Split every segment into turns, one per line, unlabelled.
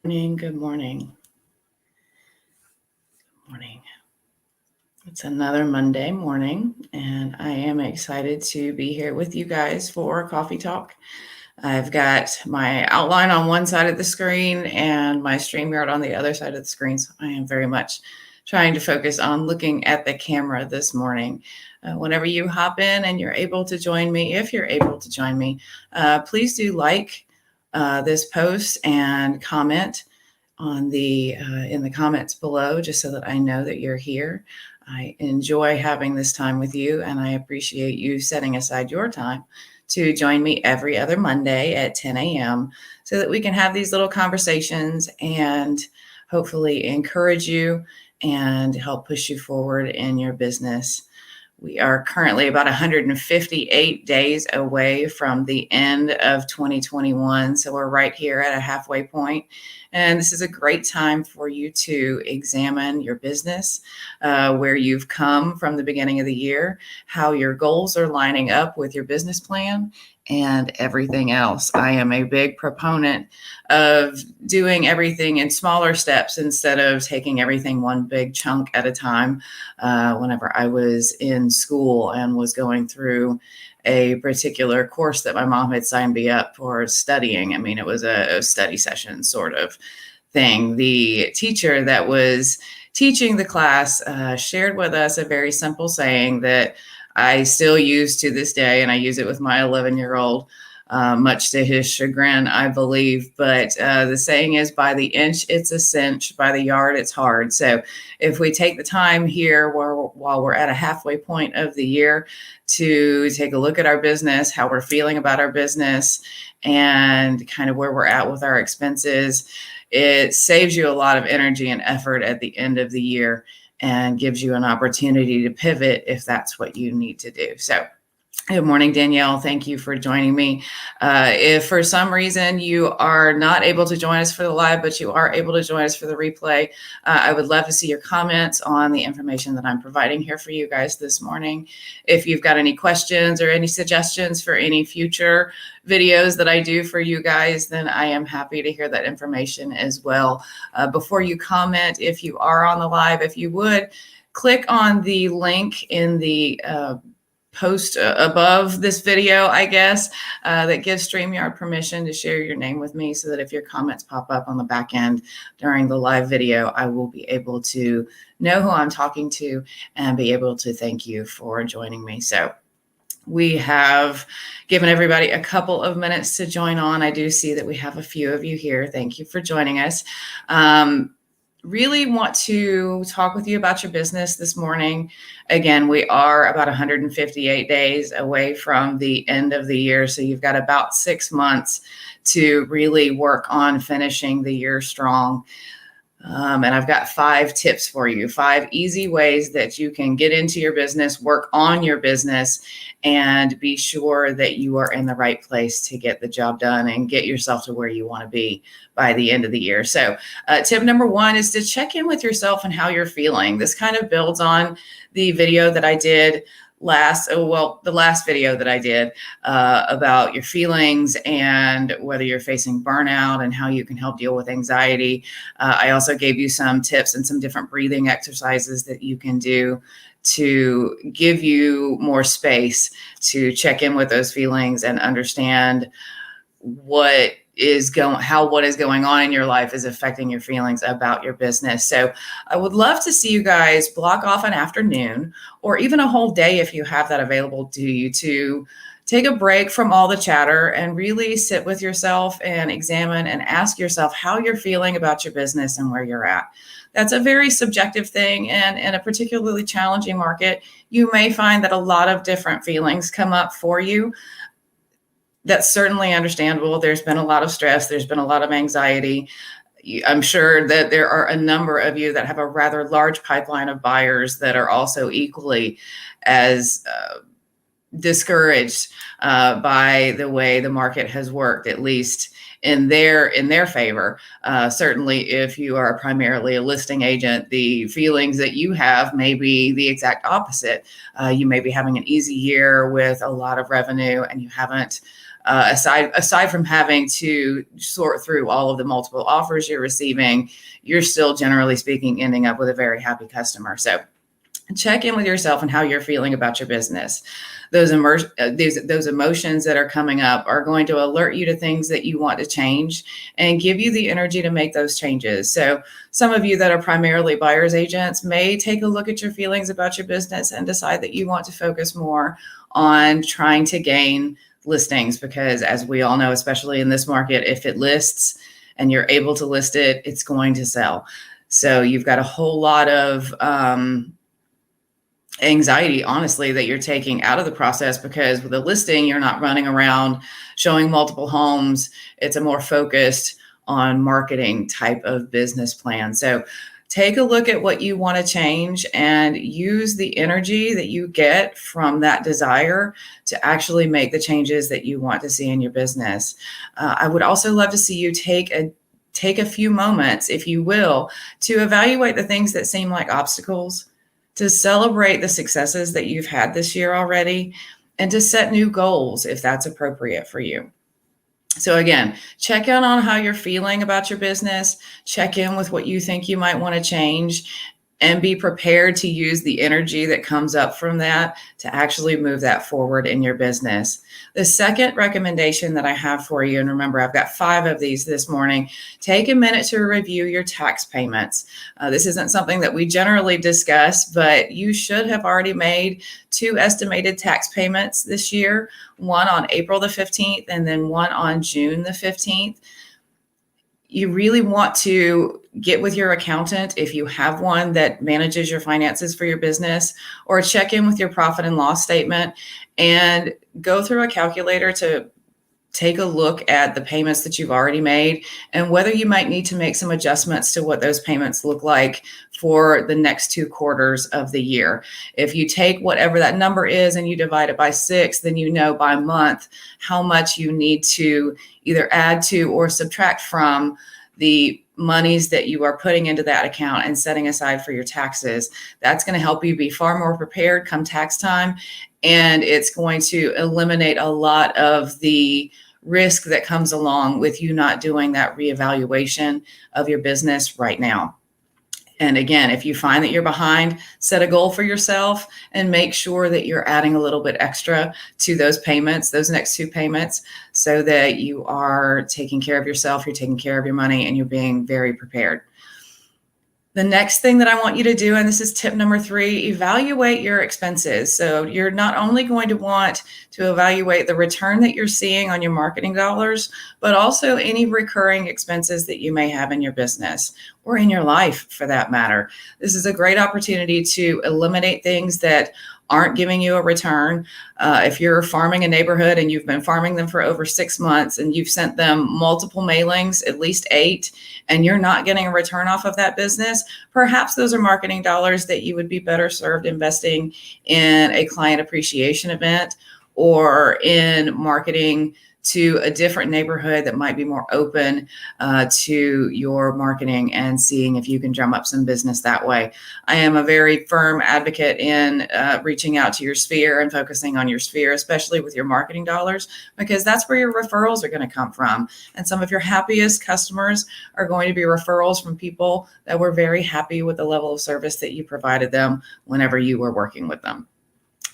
Morning, good morning. Morning. It's another Monday morning, and I am excited to be here with you guys for Coffee Talk. I've got my outline on one side of the screen and my StreamYard on the other side of the screen, so I am very much trying to focus on looking at the camera this morning. Whenever you hop in and you're able to join me, if you're able to join me, please do like this post and comment on the in the comments below, just so that I know that you're here. I enjoy having this time with you, and I appreciate you setting aside your time to join me every other Monday at 10 a.m. so that we can have these little conversations and hopefully encourage you and help push you forward in your business. We are currently about 158 days away from the end of 2021. So we're right here at a halfway point. And this is a great time for you to examine your business, where you've come from the beginning of the year, how your goals are lining up with your business plan, and everything else. I am a big proponent of doing everything in smaller steps instead of taking everything one big chunk at a time. Whenever I was in school and was going through a particular course that my mom had signed me up for studying, I mean, it was a study session sort of thing. The teacher that was teaching the class shared with us a very simple saying that I still use to this day, and I use it with my 11-year-old, much to his chagrin, I believe. But the saying is, by the inch, it's a cinch, by the yard, it's hard. So if we take the time here while we're at a halfway point of the year to take a look at our business, how we're feeling about our business, and kind of where we're at with our expenses, it saves you a lot of energy and effort at the end of the year and gives you an opportunity to pivot if that's what you need to do. So good morning, Danielle. Thank you for joining me. If for some reason you are not able to join us for the live, but you are able to join us for the replay, I would love to see your comments on the information that I'm providing here for you guys this morning. If you've got any questions or any suggestions for any future videos that I do for you guys, then I am happy to hear that information as well. Before you comment, if you are on the live, if you would, click on the link in the post above this video, I guess, that gives StreamYard permission to share your name with me, so that if your comments pop up on the back end during the live video, I will be able to know who I'm talking to and be able to thank you for joining me. So we have given everybody a couple of minutes to join on. I do see that we have a few of you here. Thank you for joining us. Really want to talk with you about your business this morning. Again, we are about 158 days away from the end of the year. So you've got about 6 months to really work on finishing the year strong. And I've got 5 tips for you, 5 easy ways that you can get into your business, work on your business, and be sure that you are in the right place to get the job done and get yourself to where you want to be by the end of the year. So tip number 1 is to check in with yourself and how you're feeling. This kind of builds on the video that I did the last video that I did about your feelings and whether you're facing burnout and how you can help deal with anxiety. I also gave you some tips and some different breathing exercises that you can do to give you more space to check in with those feelings and understand what is going on in your life is affecting your feelings about your business. So I would love to see you guys block off an afternoon or even a whole day, if you have that available to you, to take a break from all the chatter and really sit with yourself and examine and ask yourself how you're feeling about your business and where you're at. That's a very subjective thing. And in a particularly challenging market, you may find that a lot of different feelings come up for you. That's certainly understandable. There's been a lot of stress. There's been a lot of anxiety. I'm sure that there are a number of you that have a rather large pipeline of buyers that are also equally as discouraged by the way the market has worked, at least in their favor. Certainly, if you are primarily a listing agent, the feelings that you have may be the exact opposite. You may be having an easy year with a lot of revenue, and you haven't aside from having to sort through all of the multiple offers you're receiving, you're still, generally speaking, ending up with a very happy customer. So check in with yourself and how you're feeling about your business. Those emotions that are coming up are going to alert you to things that you want to change and give you the energy to make those changes. So some of you that are primarily buyer's agents may take a look at your feelings about your business and decide that you want to focus more on trying to gain listings, because as we all know, especially in this market, if it lists and you're able to list it, it's going to sell. So you've got a whole lot of anxiety, honestly, that you're taking out of the process, because with a listing, you're not running around showing multiple homes. It's a more focused on marketing type of business plan. So take a look at what you want to change and use the energy that you get from that desire to actually make the changes that you want to see in your business. I would also love to see you take a few moments, if you will, to evaluate the things that seem like obstacles, to celebrate the successes that you've had this year already, and to set new goals if that's appropriate for you. So again, check in on how you're feeling about your business, check in with what you think you might want to change, and be prepared to use the energy that comes up from that to actually move that forward in your business. The second recommendation that I have for you, and remember, I've got 5 of these this morning, take a minute to review your tax payments. This isn't something that we generally discuss, but you should have already made 2 estimated tax payments this year, one on April the 15th and then one on June the 15th. You really want to get with your accountant if you have one that manages your finances for your business, or check in with your profit and loss statement and go through a calculator to take a look at the payments that you've already made and whether you might need to make some adjustments to what those payments look like for the next 2 quarters of the year. If you take whatever that number is and you divide it by 6, then you know by month how much you need to either add to or subtract from the monies that you are putting into that account and setting aside for your taxes. That's going to help you be far more prepared come tax time, and it's going to eliminate a lot of the risk that comes along with you not doing that reevaluation of your business right now. And again, if you find that you're behind, set a goal for yourself and make sure that you're adding a little bit extra to those payments, those next 2 payments, so that you are taking care of yourself, you're taking care of your money, and you're being very prepared. The next thing that I want you to do, and this is tip number 3, evaluate your expenses. So you're not only going to want to evaluate the return that you're seeing on your marketing dollars, but also any recurring expenses that you may have in your business or in your life for that matter. This is a great opportunity to eliminate things that aren't giving you a return. If you're farming a neighborhood and you've been farming them for over 6 months and you've sent them multiple mailings, at least 8, and you're not getting a return off of that business, perhaps those are marketing dollars that you would be better served investing in a client appreciation event or in marketing to a different neighborhood that might be more open to your marketing, and seeing if you can drum up some business that way. I am a very firm advocate in reaching out to your sphere and focusing on your sphere, especially with your marketing dollars, because that's where your referrals are going to come from. And some of your happiest customers are going to be referrals from people that were very happy with the level of service that you provided them whenever you were working with them.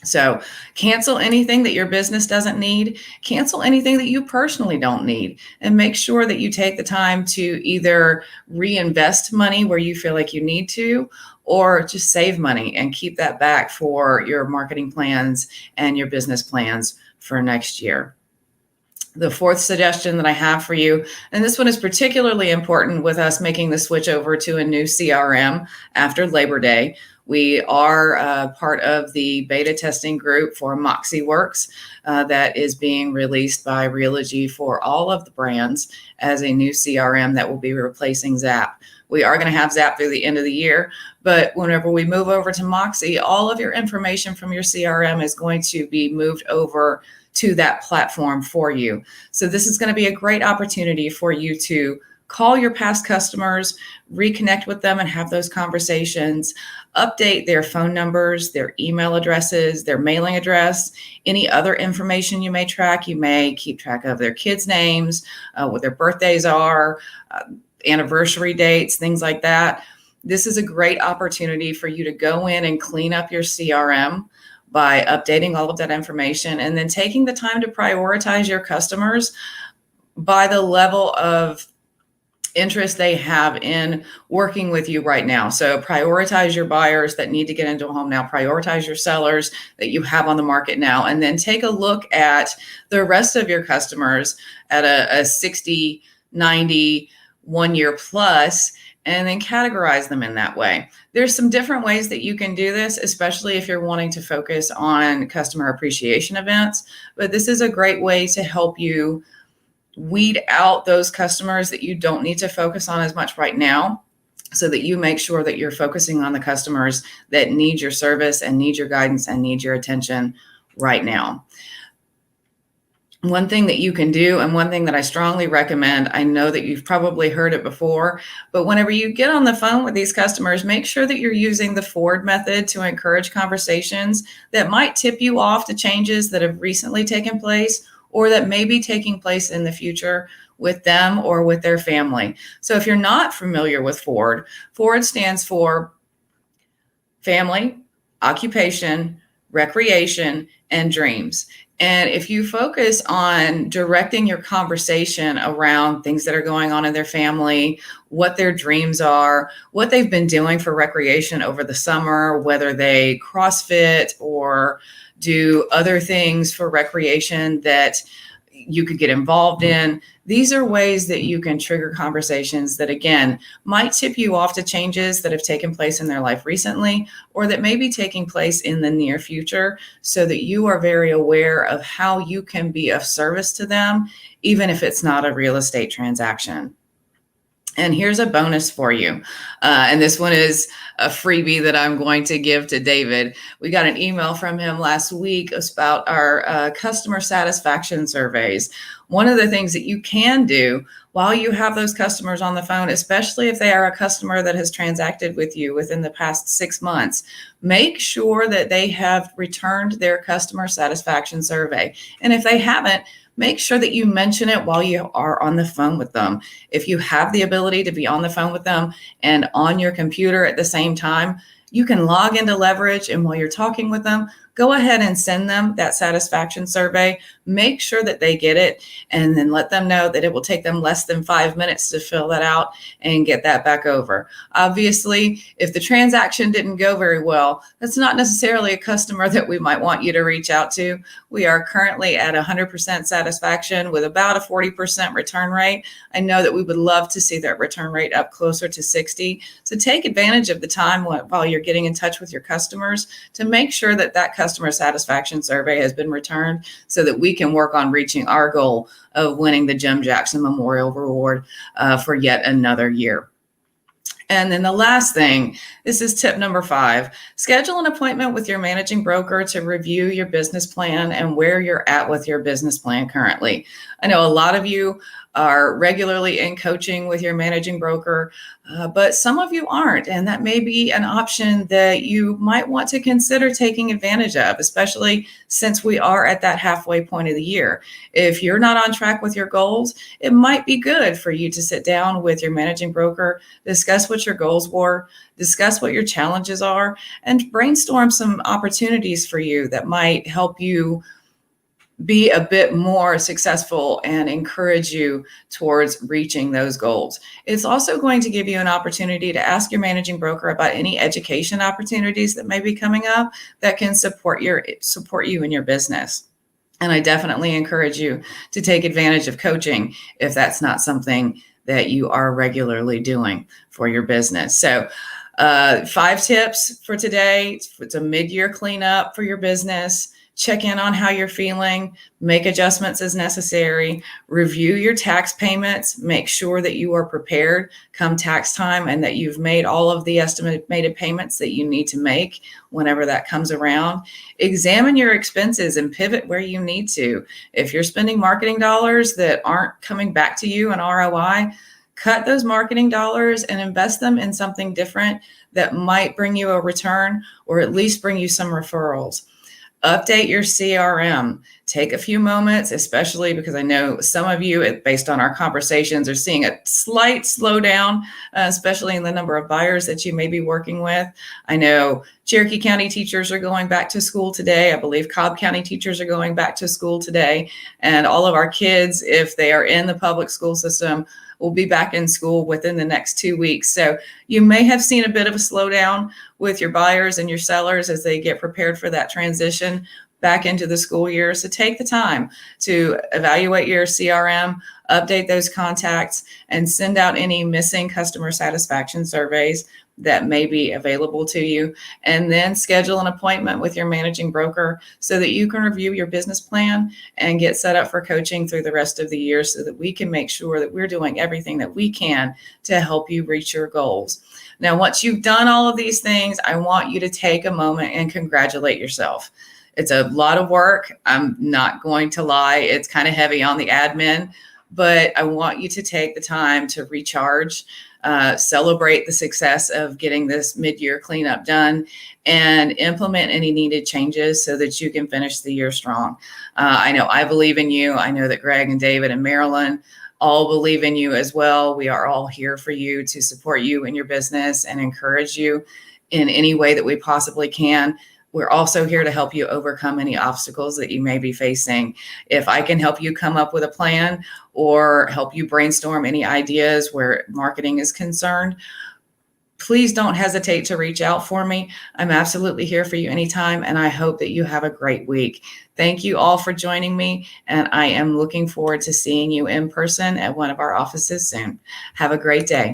So cancel anything that your business doesn't need, cancel anything that you personally don't need, and make sure that you take the time to either reinvest money where you feel like you need to, or just save money and keep that back for your marketing plans and your business plans for next year. The 4th suggestion that I have for you, and this one is particularly important with us making the switch over to a new CRM after Labor Day. We are part of the beta testing group for MoxieWorks that is being released by Realogy for all of the brands as a new CRM that will be replacing Zap. We are going to have Zap through the end of the year, but whenever we move over to Moxie, all of your information from your CRM is going to be moved over to that platform for you. So this is going to be a great opportunity for you to call your past customers, reconnect with them and have those conversations, update their phone numbers, their email addresses, their mailing address, any other information you may track. You may keep track of their kids' names, what their birthdays are, anniversary dates, things like that. This is a great opportunity for you to go in and clean up your CRM by updating all of that information and then taking the time to prioritize your customers by the level of interest they have in working with you right now. So prioritize your buyers that need to get into a home now, prioritize your sellers that you have on the market now, and then take a look at the rest of your customers at a 60, 90, 1 year plus, and then categorize them in that way. There's some different ways that you can do this, especially if you're wanting to focus on customer appreciation events, but this is a great way to help you weed out those customers that you don't need to focus on as much right now, so that you make sure that you're focusing on the customers that need your service and need your guidance and need your attention right now. One thing that you can do, and one thing that I strongly recommend, I know that you've probably heard it before, but whenever you get on the phone with these customers, make sure that you're using the Ford method to encourage conversations that might tip you off to changes that have recently taken place or that may be taking place in the future with them or with their family. So if you're not familiar with Ford, Ford stands for family, occupation, recreation, and dreams. And if you focus on directing your conversation around things that are going on in their family, what their dreams are, what they've been doing for recreation over the summer, whether they CrossFit or do other things for recreation that you could get involved in. These are ways that you can trigger conversations that, again, might tip you off to changes that have taken place in their life recently or that may be taking place in the near future, so that you are very aware of how you can be of service to them, even if it's not a real estate transaction. And here's a bonus for you. And this one is a freebie that I'm going to give to David. We got an email from him last week about our customer satisfaction surveys. One of the things that you can do while you have those customers on the phone, especially if they are a customer that has transacted with you within the past 6 months, make sure that they have returned their customer satisfaction survey. And if they haven't, make sure that you mention it while you are on the phone with them. If you have the ability to be on the phone with them and on your computer at the same time, you can log into Leverage, and while you're talking with them, go ahead and send them that satisfaction survey. Make sure that they get it, and then let them know that it will take them less than 5 minutes to fill that out and get that back over. Obviously, if the transaction didn't go very well, that's not necessarily a customer that we might want you to reach out to. We are currently at 100% satisfaction with about a 40% return rate. I know that we would love to see that return rate up closer to 60. So take advantage of the time while you're getting in touch with your customers to make sure that that customer satisfaction survey has been returned, so that we can work on reaching our goal of winning the Jim Jackson Memorial Reward for yet another year. And then the last thing, this is tip number 5, schedule an appointment with your managing broker to review your business plan and where you're at with your business plan currently. I know a lot of you are regularly in coaching with your managing broker, but some of you aren't, and that may be an option that you might want to consider taking advantage of, especially since we are at that halfway point of the year. If you're not on track with your goals, it might be good for you to sit down with your managing broker, discuss what your goals were, discuss what your challenges are, and brainstorm some opportunities for you that might help you be a bit more successful and encourage you towards reaching those goals. It's also going to give you an opportunity to ask your managing broker about any education opportunities that may be coming up that can support you in your business. And I definitely encourage you to take advantage of coaching if that's not something that you are regularly doing for your business. So 5 tips for today. It's a mid-year cleanup for your business. Check in on how you're feeling, make adjustments as necessary, review your tax payments, make sure that you are prepared come tax time and that you've made all of the estimated payments that you need to make whenever that comes around. Examine your expenses and pivot where you need to. If you're spending marketing dollars that aren't coming back to you in ROI, cut those marketing dollars and invest them in something different that might bring you a return or at least bring you some referrals. Update your CRM. Take a few moments, especially because I know some of you, based on our conversations, are seeing a slight slowdown, especially in the number of buyers that you may be working with. I know Cherokee County teachers are going back to school today. I believe Cobb County teachers are going back to school today. And all of our kids, if they are in the public school system, will be back in school within the next 2 weeks. So you may have seen a bit of a slowdown with your buyers and your sellers as they get prepared for that transition back into the school year. So take the time to evaluate your CRM, update those contacts, and send out any missing customer satisfaction surveys that may be available to you, and then schedule an appointment with your managing broker so that you can review your business plan and get set up for coaching through the rest of the year so that we can make sure that we're doing everything that we can to help you reach your goals. Now, once you've done all of these things, I want you to take a moment and congratulate yourself. It's a lot of work. I'm not going to lie. It's kind of heavy on the admin, but I want you to take the time to recharge, celebrate the success of getting this mid-year cleanup done, and implement any needed changes so that you can finish the year strong. I know I believe in you. I know that Greg and David and Marilyn all believe in you as well. We are all here for you to support you in your business and encourage you in any way that we possibly can. We're also here to help you overcome any obstacles that you may be facing. If I can help you come up with a plan or help you brainstorm any ideas where marketing is concerned, please don't hesitate to reach out for me. I'm absolutely here for you anytime, and I hope that you have a great week. Thank you all for joining me, and I am looking forward to seeing you in person at one of our offices soon. Have a great day.